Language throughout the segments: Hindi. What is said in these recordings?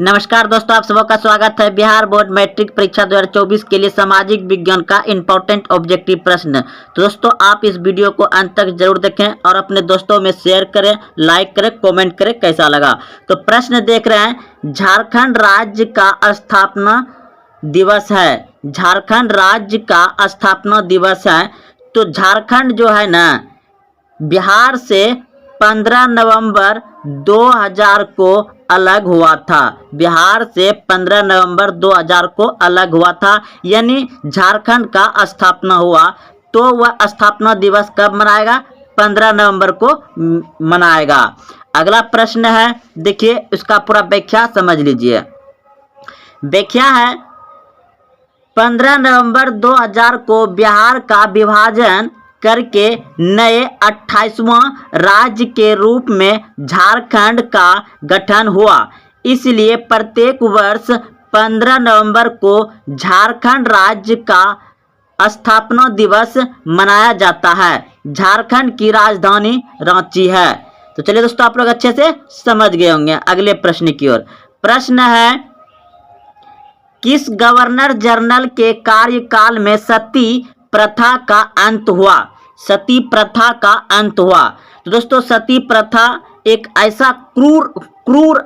नमस्कार दोस्तों, आप सबका स्वागत है। बिहार बोर्ड मैट्रिक परीक्षा 2024 के लिए सामाजिक विज्ञान का इंपॉर्टेंट ऑब्जेक्टिव प्रश्न। तो दोस्तों आप इस वीडियो को अंत तक जरूर देखें और अपने दोस्तों में शेयर करें, लाइक करें, कमेंट करें कैसा लगा। तो प्रश्न देख रहे हैं, झारखंड राज्य का स्थापना दिवस है। झारखंड राज्य का स्थापना दिवस है। तो झारखंड जो है ना, बिहार से 15 नवंबर 2000 को अलग हुआ था। बिहार से 15 नवंबर 2000 को अलग हुआ था, यानी झारखंड का स्थापना हुआ। तो वह स्थापना दिवस कब मनाएगा? 15 नवंबर को मनाएगा। अगला प्रश्न है, देखिए इसका पूरा व्याख्या समझ लीजिए। व्याख्या है, 15 नवंबर 2000 को बिहार का विभाजन करके नए 28वां राज्य के रूप में झारखंड का गठन हुआ। इसलिए प्रत्येक वर्ष 15 नवंबर को झारखंड राज्य का स्थापना दिवस मनाया जाता है। झारखंड की राजधानी रांची है। तो चलिए दोस्तों, आप लोग अच्छे से समझ गए होंगे। अगले प्रश्न की ओर। प्रश्न है, किस गवर्नर जनरल के कार्यकाल में सती प्रथा का अंत हुआ? सती प्रथा का अंत हुआ। तो दोस्तों सती प्रथा एक ऐसा क्रूर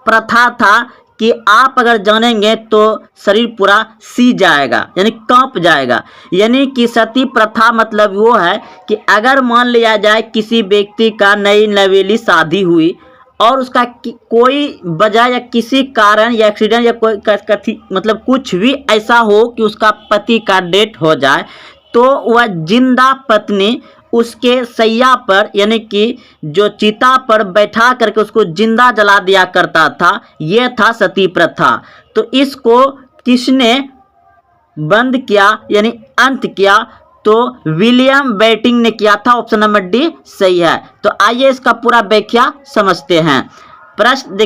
प्रथा था कि आप अगर जानेंगे तो शरीर पूरा सी जाएगा, यानी कांप जाएगा। यानी कि सती प्रथा मतलब वो है कि अगर मान लिया जाए किसी व्यक्ति का नई नवेली शादी हुई और उसका कोई वजह या किसी कारण या एक्सीडेंट या कोई कथी मतलब कुछ भी ऐसा हो कि उसका पति का डेथ हो जाए, तो वह जिंदा पत्नी उसके सैया पर यानी कि जो चिता पर बैठा करके उसको जिंदा जला दिया करता था। यह था सती प्रथा। तो इसको किसने बंद किया यानी अंत किया? तो विलियम बेंटिक ने किया था। ऑप्शन नंबर डी सही है। तो आइए इसका पूरा व्याख्या समझते हैं। प्रश्न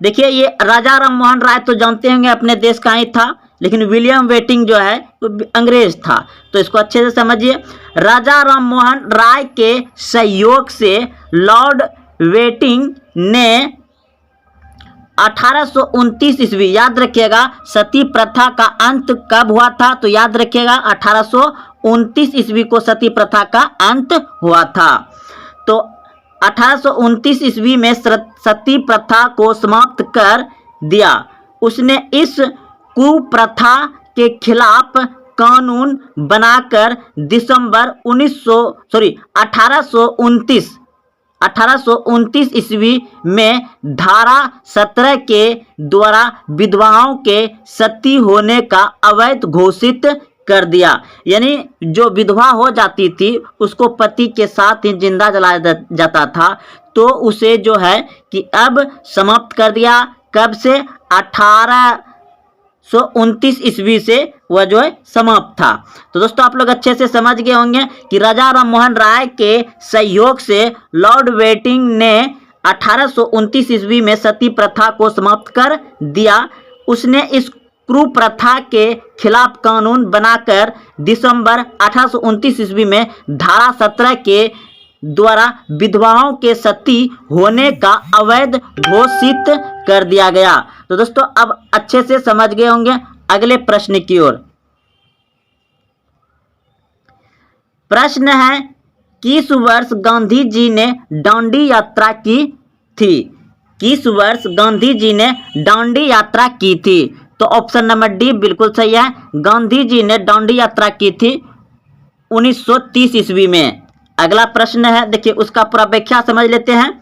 देखिए ये राजा राम मोहन राय तो जानते होंगे अपने देश का ही था, लेकिन विलियम बेंटिक जो है वो अंग्रेज था। तो इसको अच्छे से समझिए। राजा राम मोहन राय के सहयोग से लॉर्ड बेंटिक ने 1829 ईस्वी, याद रखिएगा सती प्रथा का अंत कब हुआ था? तो याद रखिएगा 1829 ईस्वी को सती प्रथा का अंत हुआ था। तो 1829 ईस्वी में सती प्रथा को समाप्त कर दिया। उसने इस कुप्रथा के खिलाफ कानून बनाकर दिसंबर 1829 ईस्वी में धारा 17 के द्वारा विधवाओं के सती होने का अवैध घोषित कर दिया। यानी जो विधवा हो जाती थी उसको पति के साथ ही जिंदा जलाया जाता था। तो उसे जो है कि अब समाप्त कर दिया। कब से? 1829 ईस्वी से वह जो है समाप्त था। तो दोस्तों आप लोग अच्छे से समझ गए होंगे कि राजा राम मोहन राय के सहयोग से लॉर्ड बेंटिक ने 1829 ईस्वी में सती प्रथा को समाप्त कर दिया। उसने इस कुप्रथा के खिलाफ कानून बनाकर दिसंबर 1829 ईस्वी में धारा 17 के द्वारा विधवाओं के सती होने का अवैध घोषित कर दिया गया। तो दोस्तों अब अच्छे से समझ गए होंगे। अगले प्रश्न की ओर। प्रश्न है, किस वर्ष गांधी जी ने दांडी यात्रा की थी? किस वर्ष गांधी जी ने दांडी यात्रा की थी? तो ऑप्शन नंबर डी बिल्कुल सही है। गांधी जी ने दांडी यात्रा की थी 1930 ईस्वी में। अगला प्रश्न है, देखिए उसका पूरा व्याख्या समझ लेते हैं।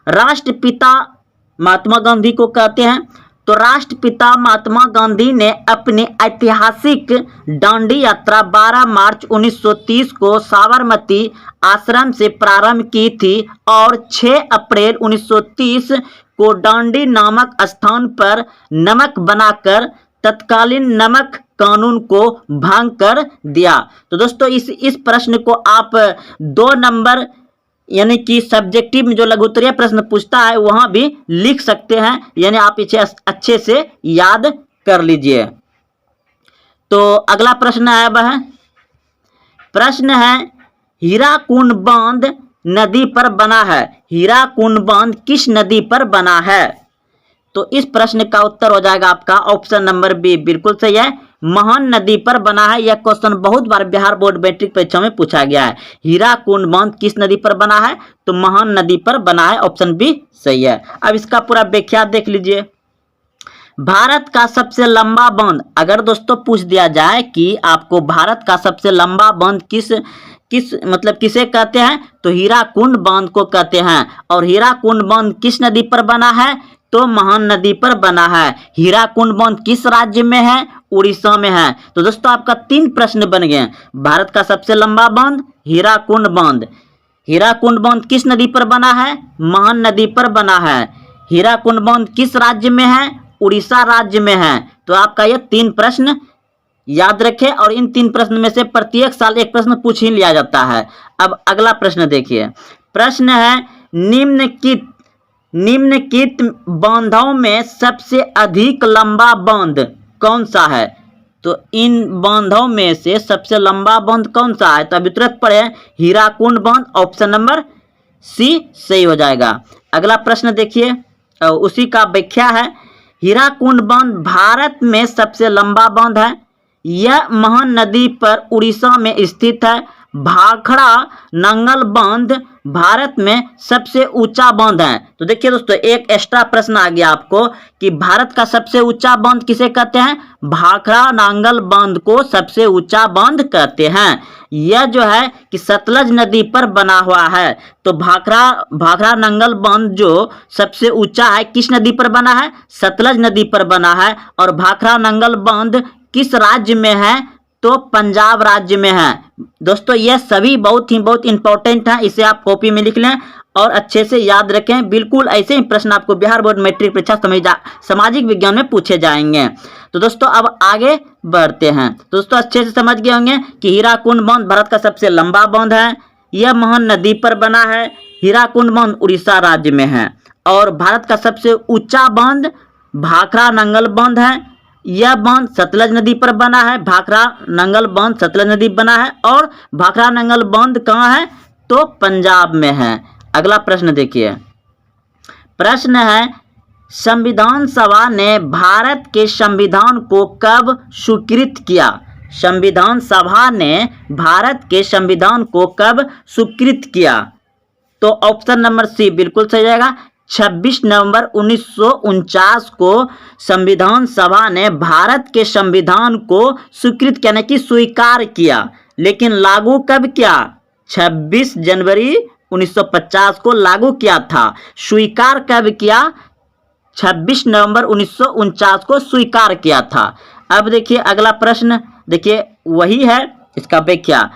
राष्ट्रपिता महात्मा गांधी को कहते हैं। तो राष्ट्रपिता महात्मा गांधी ने अपनी ऐतिहासिक दांडी यात्रा 12 मार्च 1930 को साबरमती आश्रम से प्रारंभ की थी और 6 अप्रैल 1930 को दांडी नामक स्थान पर नमक बनाकर तत्कालीन नमक कानून को भंग कर दिया। तो दोस्तों इस प्रश्न को आप 2 नंबर यानी कि सब्जेक्टिव में जो लघु उत्तरीय प्रश्न पूछता है वहां भी लिख सकते हैं, यानी आप इसे अच्छे से याद कर लीजिए। तो अगला प्रश्न है वह प्रश्न है, हीराकुंड बांध नदी पर बना है। हीराकुंड बांध किस नदी पर बना है? तो इस प्रश्न का उत्तर हो जाएगा आपका ऑप्शन नंबर बी, बिल्कुल सही है, महन नदी पर बना है। यह क्वेश्चन बहुत बार बिहार बोर्ड मैट्रिक परीक्षा में पूछा गया है। हीराकुंड बांध किस नदी पर बना है? तो महन नदी पर बना है, ऑप्शन बी सही है। अब इसका पूरा व्याख्या देख लीजिए। भारत का सबसे लंबा बांध, अगर दोस्तों पूछ दिया जाए कि आपको भारत का सबसे लंबा बांध किसे कहते हैं, तो हीराकुंड बांध को कहते हैं। और हीराकुंड बांध किस नदी पर बना है? तो महन नदी पर बना है। हीराकुंड बांध किस राज्य में है? उड़ीसा में है। तो दोस्तों आपका 3 प्रश्न बन गए। भारत का सबसे लंबा बांध हीराकुंड बांध। हीराकुंड बांध किस नदी पर बना है? महन नदी पर बना है। हीराकुंड बांध किस राज्य में है? उड़ीसा राज्य में है। तो आपका ये 3 प्रश्न याद रखें, और इन 3 प्रश्न में से प्रत्येक साल एक प्रश्न पूछ ही लिया जाता है। अब अगला प्रश्न देखिए। प्रश्न है, निम्नलिखित बांधों में सबसे अधिक लंबा बांध कौन सा है? तो इन बांधों में से सबसे लंबा बांध कौन सा है? तो अभी तुरंत पढ़े, हीराकुंड बांध, ऑप्शन नंबर सी सही हो जाएगा। अगला प्रश्न देखिए, उसी का व्याख्या है। हीराकुंड बांध भारत में सबसे लंबा बांध है। यह महन नदी पर उड़ीसा में स्थित है। भाखड़ा नंगल बांध भारत में सबसे ऊंचा बांध है। तो देखिए दोस्तों, एक एक्स्ट्रा प्रश्न आ गया आपको कि भारत का सबसे ऊंचा बांध किसे कहते हैं? भाखड़ा नांगल बांध को सबसे ऊंचा बांध कहते हैं। यह जो है कि सतलज नदी पर बना हुआ है। तो भाखड़ा नंगल बांध जो सबसे ऊंचा है, किस नदी पर बना है? सतलज नदी पर बना है। और भाखड़ा नंगल बांध किस राज्य में है? तो पंजाब राज्य में है। दोस्तों ये सभी बहुत इंपॉर्टेंट है, इसे आप कॉपी में लिख लें और अच्छे से याद रखें। बिल्कुल ऐसे ही प्रश्न आपको बिहार बोर्ड मैट्रिक परीक्षा सामाजिक विज्ञान में पूछे जाएंगे। तो दोस्तों अब आगे बढ़ते हैं। दोस्तों अच्छे से समझ गए होंगे कि हीराकुंड बांध भारत का सबसे लंबा बांध है। यह महन नदी पर बना है। हीराकुंड बांध उड़ीसा राज्य में है। और भारत का सबसे ऊंचा बांध भाखड़ा नंगल बांध है। यह बांध सतलज नदी पर बना है। भाखड़ा नंगल बांध सतलज नदी बना है। और भाखड़ा नंगल बांध कहाँ है? तो पंजाब में है। अगला प्रश्न देखिए। प्रश्न है, संविधान सभा ने भारत के संविधान को कब स्वीकृत किया? संविधान सभा ने भारत के संविधान को कब स्वीकृत किया? तो ऑप्शन नंबर सी बिल्कुल सही जाएगा। 26 नवंबर 1949 को संविधान सभा ने भारत के संविधान को स्वीकृत करने की स्वीकार किया, लेकिन लागू कब किया? 26 जनवरी 1950 को लागू किया था। स्वीकार कब किया? 26 नवंबर 1949 को स्वीकार किया था। अब देखिए अगला प्रश्न, देखिए वही है, इसका व्याख्या।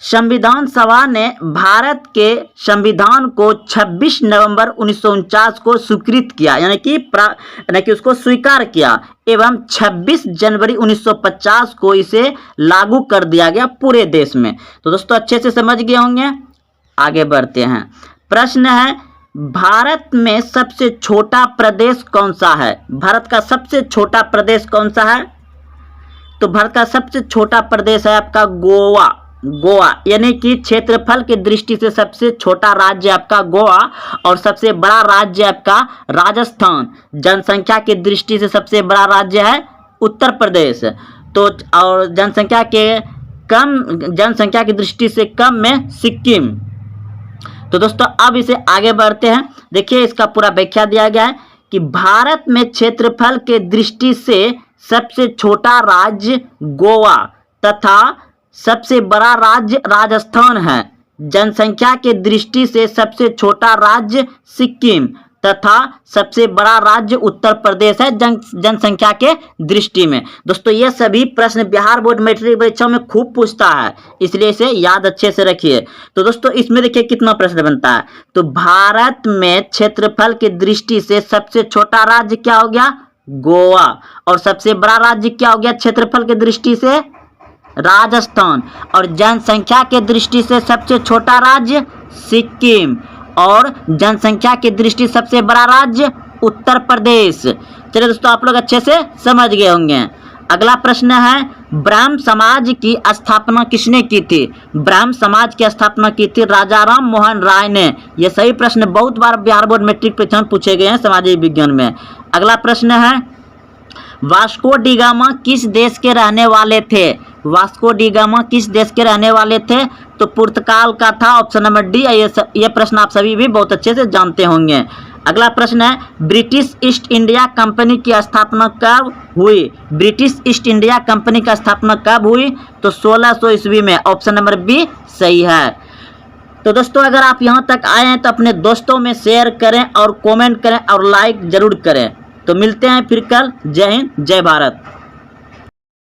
संविधान सभा ने भारत के संविधान को 26 नवंबर 1949 को स्वीकृत किया, यानी कि उसको स्वीकार किया, एवं 26 जनवरी 1950 को इसे लागू कर दिया गया पूरे देश में। तो दोस्तों अच्छे से समझ गए होंगे। आगे बढ़ते हैं। प्रश्न है, भारत में सबसे छोटा प्रदेश कौन सा है? भारत का सबसे छोटा प्रदेश कौन सा है? तो भारत का सबसे छोटा प्रदेश है आपका गोवा। यानी कि क्षेत्रफल की दृष्टि से सबसे छोटा राज्य आपका गोवा और सबसे बड़ा राज्य आपका राजस्थान। जनसंख्या की दृष्टि से सबसे बड़ा राज्य है उत्तर प्रदेश। तो और जनसंख्या की दृष्टि से कम में सिक्किम। तो दोस्तों अब इसे आगे बढ़ते हैं। देखिए इसका पूरा व्याख्या दिया गया है कि भारत में क्षेत्रफल के दृष्टि से सबसे छोटा राज्य गोवा तथा सबसे बड़ा राज्य राजस्थान है। जनसंख्या के दृष्टि से सबसे छोटा राज्य सिक्किम तथा सबसे बड़ा राज्य उत्तर प्रदेश है जनसंख्या के दृष्टि में। दोस्तों ये सभी प्रश्न बिहार बोर्ड मैट्रिक परीक्षा में खूब पूछता है, इसलिए इसे याद अच्छे से रखिए। तो दोस्तों इसमें देखिए कितना प्रश्न बनता है। तो भारत में क्षेत्रफल की दृष्टि से सबसे छोटा राज्य क्या हो गया? गोवा। और सबसे बड़ा राज्य क्या हो गया क्षेत्रफल की दृष्टि से? राजस्थान। और जनसंख्या के दृष्टि से सबसे छोटा राज्य सिक्किम और जनसंख्या की दृष्टि सबसे बड़ा राज्य उत्तर प्रदेश। चलिए दोस्तों आप लोग अच्छे से समझ गए होंगे। अगला प्रश्न है, ब्राह्म समाज की स्थापना किसने की थी? ब्राह्म समाज की स्थापना की थी राजाराम मोहन राय ने। यह सही प्रश्न बहुत बार बिहार बोर्ड मैट्रिक परीक्षा में पूछे गए हैं सामाजिक विज्ञान में। अगला प्रश्न है, वास्को डी गामा किस देश के रहने वाले थे? वास्को डी गामा किस देश के रहने वाले थे? तो पुर्तगाल का था, ऑप्शन नंबर डी। ये प्रश्न आप सभी भी बहुत अच्छे से जानते होंगे। अगला प्रश्न है, ब्रिटिश ईस्ट इंडिया कंपनी की स्थापना कब हुई? ब्रिटिश ईस्ट इंडिया कंपनी का स्थापना कब हुई? तो 1600 ईस्वी में, ऑप्शन नंबर बी सही है। तो दोस्तों अगर आप यहाँ तक आए हैं तो अपने दोस्तों में शेयर करें और कमेंट करें और लाइक जरूर करें। तो मिलते हैं फिर कल। जय हिंद, जय भारत।